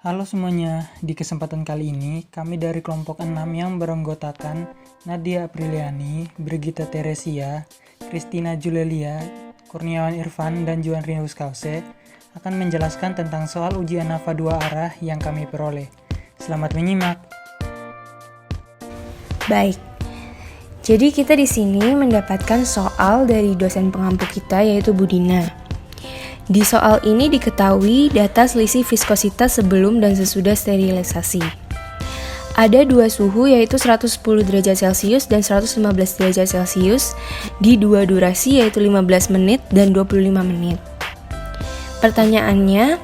Halo semuanya, di kesempatan kali ini kami dari kelompok 6 yang beranggotakan Nadia Apriliani, Brigitta Teresia, Christina Julelia, Kurniawan Irfan, dan Juan Rinus Kause akan menjelaskan tentang soal ujian NAFA 2 arah yang kami peroleh. Selamat menyimak. Baik, jadi kita di sini mendapatkan soal dari dosen pengampu kita yaitu Budina. Di soal ini diketahui data selisih viskositas sebelum dan sesudah sterilisasi. Ada dua suhu yaitu 110 derajat Celcius dan 115 derajat Celcius di dua durasi yaitu 15 menit dan 25 menit. Pertanyaannya,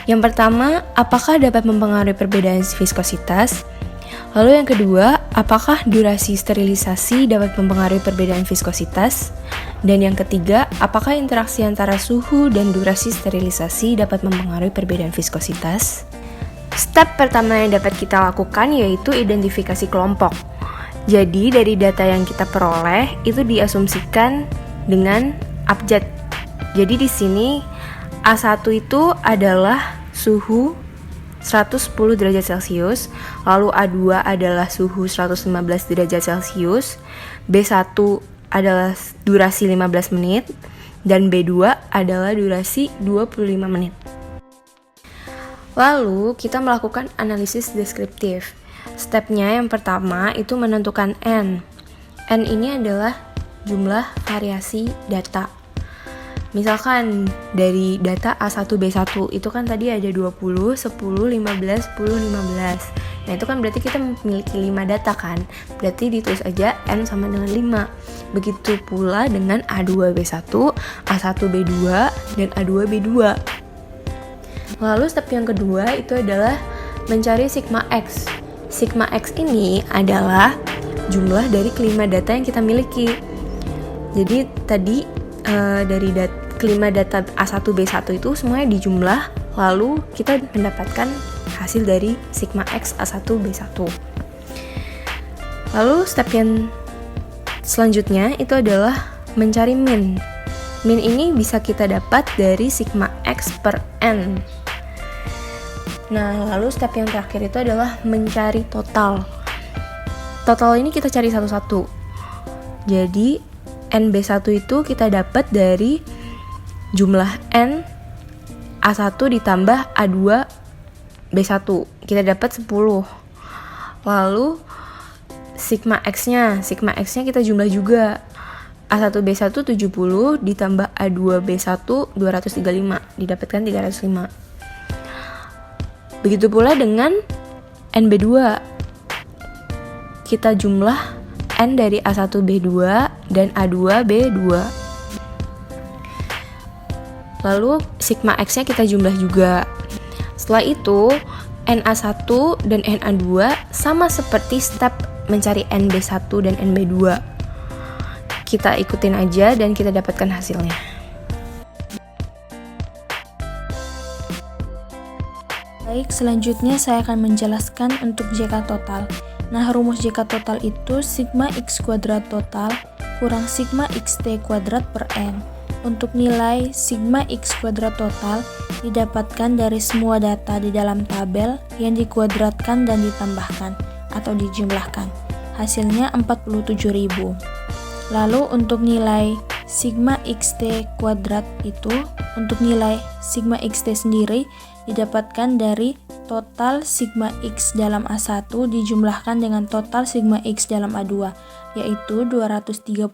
yang pertama, apakah dapat mempengaruhi perbedaan viskositas? Lalu yang kedua, apakah durasi sterilisasi dapat mempengaruhi perbedaan viskositas? Dan yang ketiga, apakah interaksi antara suhu dan durasi sterilisasi dapat mempengaruhi perbedaan viskositas? Step pertama yang dapat kita lakukan yaitu identifikasi kelompok. Jadi dari data yang kita peroleh itu diasumsikan dengan abjad. Jadi di sini A1 itu adalah suhu 110 derajat Celcius, lalu A2 adalah suhu 115 derajat Celcius, B1 adalah durasi 15 menit, dan B2 adalah durasi 25 menit. Lalu kita melakukan analisis deskriptif. Stepnya yang pertama itu menentukan N. N ini adalah jumlah variasi data. Misalkan dari data A1B1 itu kan tadi ada 20, 10, 15, 10, 15. Nah itu kan berarti kita memiliki 5 data kan. Berarti ditulis aja N sama dengan 5. Begitu pula dengan A2B1, A1B2, dan A2B2. Lalu step yang kedua itu adalah mencari sigma X. Sigma X ini adalah jumlah dari kelima data yang kita miliki. Jadi tadi dari kelima data A1B1 itu semuanya dijumlah, lalu kita mendapatkan hasil dari sigma X A1B1. Lalu step yang selanjutnya itu adalah mencari min. Min ini bisa kita dapat dari sigma X per N. Nah, lalu step yang terakhir itu adalah mencari total. Total ini kita cari satu-satu. Jadi NB1 itu kita dapat dari jumlah N A1 ditambah A2 B1. Kita dapat 10. Lalu sigma X-nya kita jumlah juga. A1 B1 70 ditambah A2 B1 235, didapatkan 305. Begitu pula dengan NB2. Kita jumlah N dari A1B2 dan A2B2. Lalu sigma X-nya kita jumlah juga. Setelah itu, NA1 dan NA2 sama seperti step mencari NB1 dan NB2. Kita ikutin aja dan kita dapatkan hasilnya. Baik, selanjutnya saya akan menjelaskan untuk JK total. Nah, rumus JK total itu sigma X kuadrat total kurang sigma XT kuadrat per N. Untuk nilai sigma X kuadrat total didapatkan dari semua data di dalam tabel yang dikuadratkan dan ditambahkan atau dijumlahkan. Hasilnya 47.000. Lalu untuk nilai sigma XT kuadrat itu, untuk nilai sigma XT sendiri didapatkan dari total sigma X dalam A1 dijumlahkan dengan total sigma X dalam A2, yaitu 235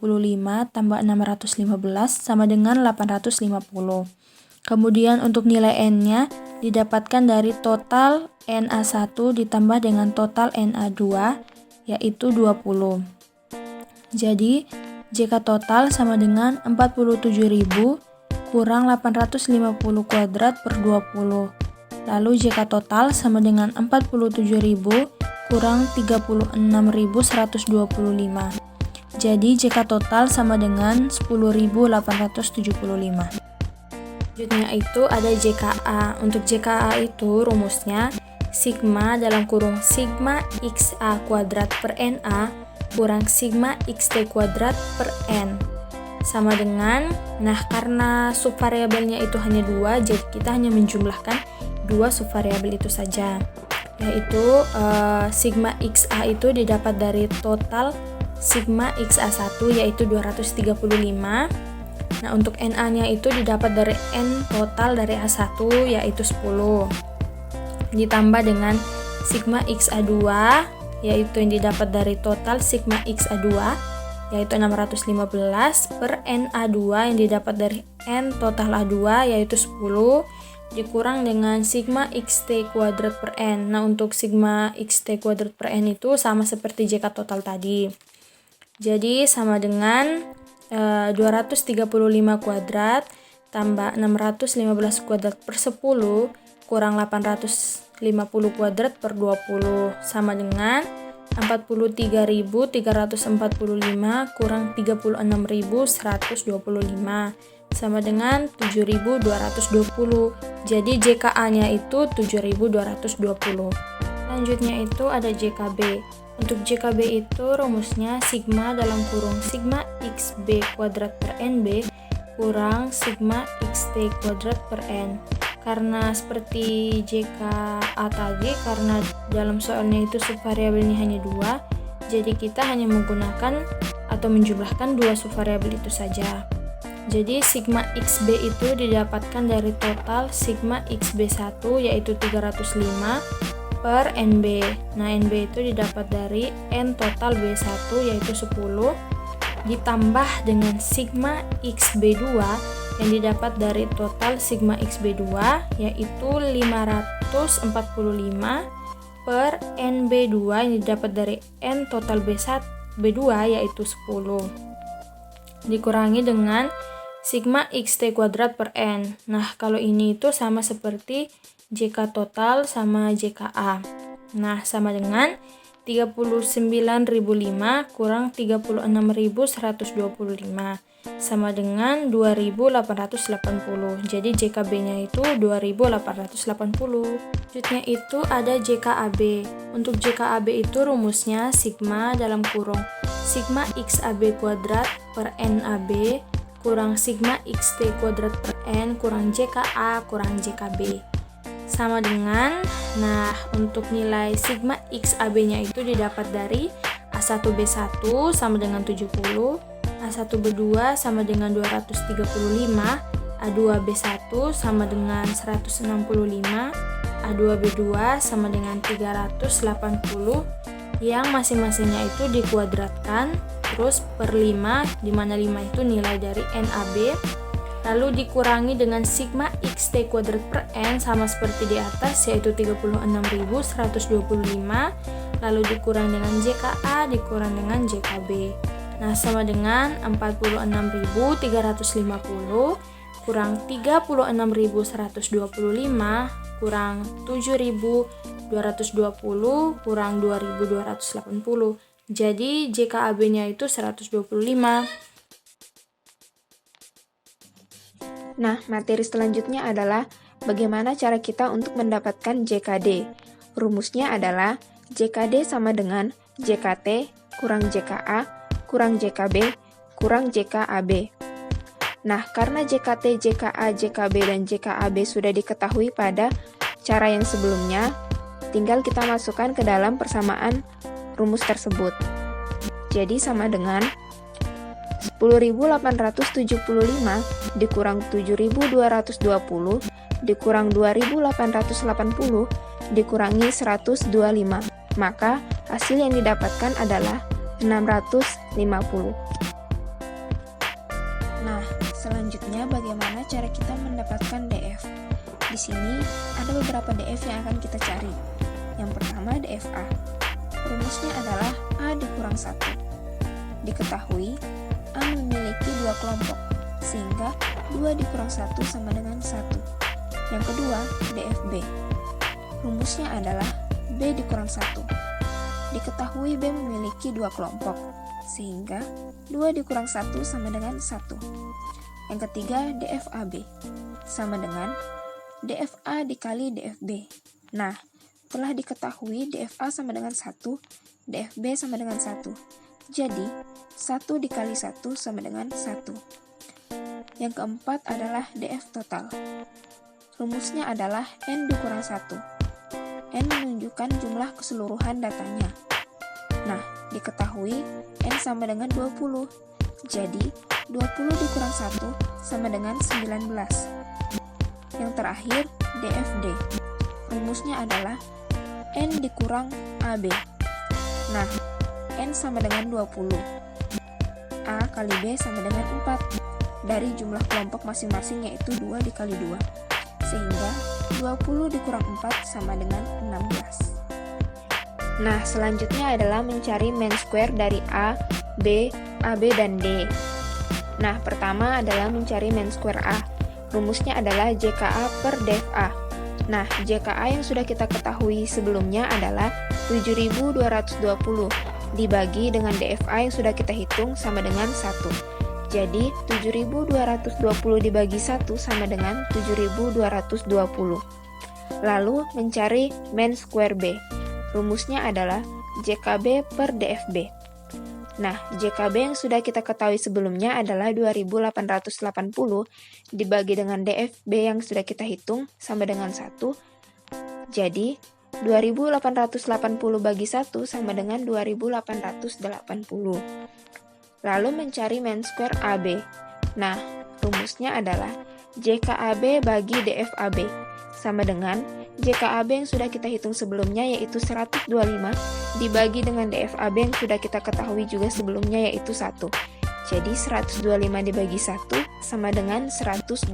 tambah 615 sama dengan 850. Kemudian untuk nilai N-nya didapatkan dari total NA1 ditambah dengan total NA2, yaitu 20. Jadi, JK total sama dengan 47.000 kurang 850 kuadrat per 20. Lalu JK total sama dengan 47.000 kurang 36.125. Jadi JK total sama dengan 10.875. Selanjutnya itu ada JKA. Untuk JKA itu rumusnya sigma dalam kurung sigma XA kuadrat per NA kurang sigma XT kuadrat per N. Sama dengan, nah karena subvariabelnya itu hanya 2, jadi kita hanya menjumlahkan dua subvariabel itu saja, yaitu sigma XA itu didapat dari total sigma XA1 yaitu 235. Nah, untuk NA-nya itu didapat dari N total dari A1 yaitu 10. Ditambah dengan sigma XA2 yaitu yang didapat dari total sigma XA2 yaitu 615 per NA2 yang didapat dari N total A2 yaitu 10 dikurang dengan sigma XT kuadrat per N. Nah, untuk sigma XT kuadrat per N itu sama seperti JK total tadi. Jadi sama dengan 235 kuadrat tambah 615 kuadrat per 10 kurang 850 kuadrat per 20 sama dengan 43.345 kurang 36.125 sama dengan 7.220. Jadi JKA-nya itu 7.220. Selanjutnya itu ada JKB. Untuk JKB itu rumusnya sigma dalam kurung sigma XB kuadrat per NB kurang sigma XT kuadrat per N. Karena seperti JKA tadi, karena dalam soalnya itu subvariabelnya hanya 2, jadi kita hanya menggunakan atau menjumlahkan 2 subvariabel itu saja. Jadi sigma XB itu didapatkan dari total sigma XB1 yaitu 305 per NB. Nah, NB itu didapat dari N total B1 yaitu 10 ditambah dengan sigma XB2 yang didapat dari total sigma XB2 yaitu 545 per NB2 yang didapat dari N total B2 yaitu 10 dikurangi dengan sigma XT kuadrat per N. Nah, kalau ini itu sama seperti JK total sama JKA. Nah, sama dengan 39.005 kurang 36.125 sama dengan 2.880. Jadi JKB-nya itu 2.880. Selanjutnya itu ada JKAB. Untuk JKAB itu rumusnya sigma dalam kurung sigma XAB kuadrat per NAB kurang sigma XT kuadrat per N kurang JKA kurang JKB. Sama dengan, nah untuk nilai sigma XAB-nya itu didapat dari A1B1 sama dengan 70, A1B2 sama dengan 235, A2B1 sama dengan 165, A2B2 sama dengan 380 yang masing-masingnya itu dikuadratkan terus per 5, di mana 5 itu nilai dari NAB, lalu dikurangi dengan sigma XT kuadrat per N sama seperti di atas yaitu 36.125, lalu dikurang dengan JKA dikurang dengan JKB. Nah, sama dengan 46.350 kurang 36.125 kurang 7.220 kurang 2.280. Jadi JKAB-nya itu 125. Nah, materi selanjutnya adalah bagaimana cara kita untuk mendapatkan JKD. Rumusnya adalah JKD sama dengan JKT kurang JKA kurang JKB kurang JKAB. Nah, karena JKT, JKA, JKB, dan JKAB sudah diketahui pada cara yang sebelumnya, tinggal kita masukkan ke dalam persamaan rumus tersebut. Jadi sama dengan 10.875 dikurang 7.220 dikurang 2.880 dikurangi 125. Maka hasil yang didapatkan adalah 650. Nah, selanjutnya bagaimana cara kita mendapatkan DF? Di sini ada beberapa DF yang akan kita cari. Yang pertama DFA. Rumusnya adalah A dikurang 1. Diketahui A memiliki 2 kelompok, sehingga 2 dikurang 1 sama dengan 1. Yang kedua, DFB. Rumusnya adalah B dikurang 1. Diketahui B memiliki 2 kelompok, sehingga 2 dikurang 1 sama dengan 1. Yang ketiga, DFAB. Sama dengan DFA dikali DFB. Nah, telah diketahui DFA sama dengan 1, DFB sama dengan 1. Jadi, 1 dikali 1 sama dengan 1. Yang keempat adalah DF total. Rumusnya adalah N dikurang 1. N menunjukkan jumlah keseluruhan datanya. Nah, diketahui N sama dengan 20. Jadi, 20 dikurang 1 sama dengan 19. Yang terakhir, DFD. Rumusnya adalah N dikurang AB. Nah, N sama dengan 20. A kali B sama dengan 4. Dari jumlah kelompok masing-masing yaitu 2 dikali 2. Sehingga 20 dikurang 4 sama dengan 16. Nah, selanjutnya adalah mencari main square dari A, B, AB, dan D. Nah, pertama adalah mencari main square A. Rumusnya adalah JKA per DFA. Nah, JKA yang sudah kita ketahui sebelumnya adalah 7.220 dibagi dengan DFA yang sudah kita hitung sama dengan 1. Jadi, 7.220 dibagi 1 sama dengan 7.220. Lalu, mencari main square B. Rumusnya adalah JKB per DFB. Nah, JKB yang sudah kita ketahui sebelumnya adalah 2.880 dibagi dengan DFB yang sudah kita hitung sama dengan 1. Jadi, 2.880 bagi 1 sama dengan 2.880. Lalu mencari main square AB. Nah, rumusnya adalah JKAB bagi DFAB sama dengan JKAB yang sudah kita hitung sebelumnya yaitu 125 dibagi dengan DFAB yang sudah kita ketahui juga sebelumnya yaitu 1. Jadi 125 dibagi 1 sama dengan 125.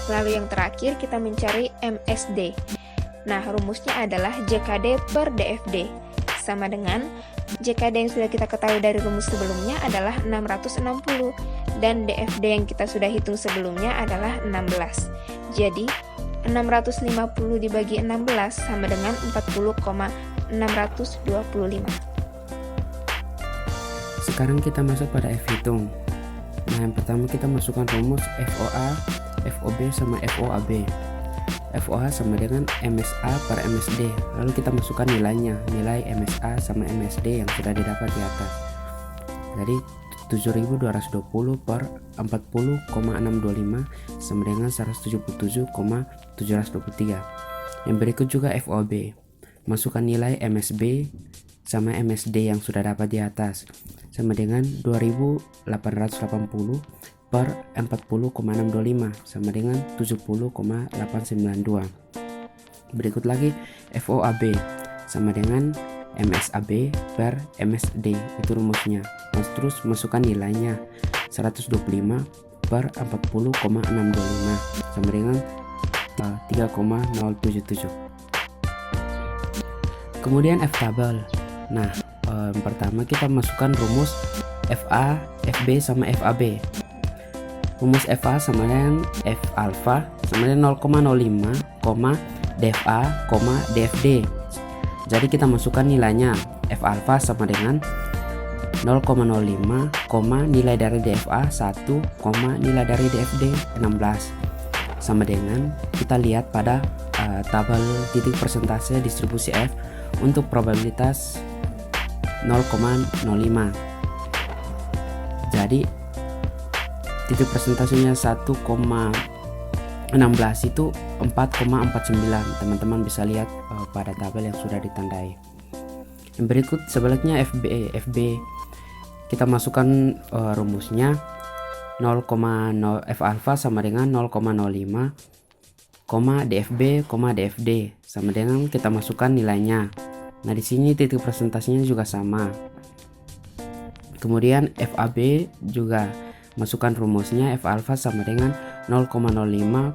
Lalu yang terakhir kita mencari MSD. Nah, rumusnya adalah JKD per DFD sama dengan JKD yang sudah kita ketahui dari rumus sebelumnya adalah 660 dan DFD yang kita sudah hitung sebelumnya adalah 16. Jadi 650 dibagi 16 sama dengan 40,625. Sekarang kita masuk pada F hitung. Nah, yang pertama kita masukkan rumus FOA, FOB sama FOAB. FOA sama dengan MSA per MSD. Lalu kita masukkan nilainya, nilai MSA sama MSD yang sudah didapat di atas. Jadi 7.220 per 40,625 sama dengan 177,723. Yang berikut juga FOB. Masukkan nilai MSB sama MSD yang sudah dapat di atas sama dengan 2.880 per 40,625 sama dengan 70,892. Berikut lagi FOAB sama dengan MSAB per MSD, itu rumusnya. Terus masukkan nilainya 125 per 40,625 sama dengan 3,077. Kemudian F tabel. Nah, yang pertama kita masukkan rumus FA, FB sama FAB. Rumus FA sama dengan F alpha sama dengan 0,05, DFA, DFD. Jadi kita masukkan nilainya. F alpha sama dengan 0,05, nilai dari DFA 1, nilai dari DFD 16. Sama dengan kita lihat pada tabel titik persentase distribusi F untuk probabilitas 0,05. Jadi titik persentasenya 1,16 itu 4,49. Teman-teman bisa lihat pada tabel yang sudah ditandai. Yang berikut sebaliknya FB kita masukkan rumusnya 0,0 F alpha sama dengan 0,05, DFB, DFD sama dengan kita masukkan nilainya. Nah, di sini titik persentasenya juga sama. Kemudian FAB juga masukkan rumusnya F alpha sama dengan 0,05,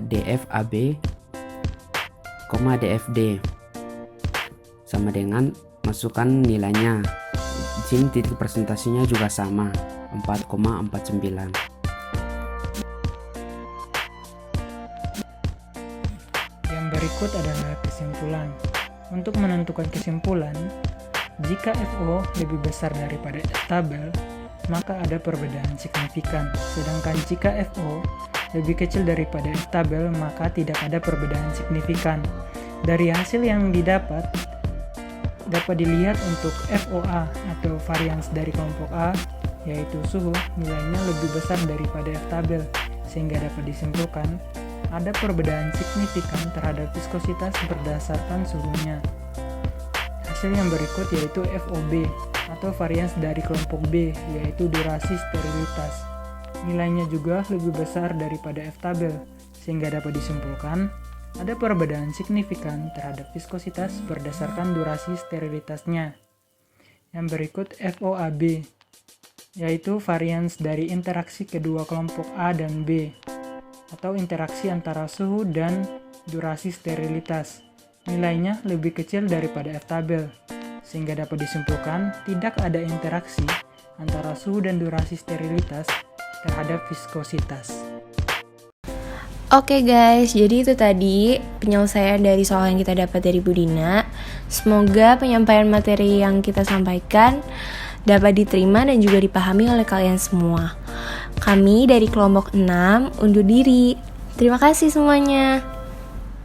DFAB, DFD sama dengan masukkan nilainya. Di sini titik presentasinya juga sama, 4,49. Yang berikut adalah kesimpulan. Untuk menentukan kesimpulan, jika FO lebih besar daripada tabel, maka ada perbedaan signifikan. Sedangkan jika FO lebih kecil daripada tabel, maka tidak ada perbedaan signifikan. Dari hasil yang dapat dilihat untuk FOA atau varians dari kelompok A, yaitu suhu, nilainya lebih besar daripada F tabel, sehingga dapat disimpulkan ada perbedaan signifikan terhadap viskositas berdasarkan suhunya. Hasil yang berikut yaitu FOB atau varians dari kelompok B, yaitu durasi sterilitas. Nilainya juga lebih besar daripada F-tabel, sehingga dapat disimpulkan ada perbedaan signifikan terhadap viskositas berdasarkan durasi sterilitasnya. Yang berikut FOAB, yaitu varians dari interaksi kedua kelompok A dan B, atau interaksi antara suhu dan durasi sterilitas. Nilainya lebih kecil daripada F-tabel, sehingga dapat disimpulkan tidak ada interaksi antara suhu dan durasi sterilitas terhadap viskositas. Oke guys, jadi itu tadi penyelesaian dari soal yang kita dapat dari Bu Dina. Semoga penyampaian materi yang kita sampaikan dapat diterima dan juga dipahami oleh kalian semua. Kami dari kelompok 6 undur diri. Terima kasih semuanya.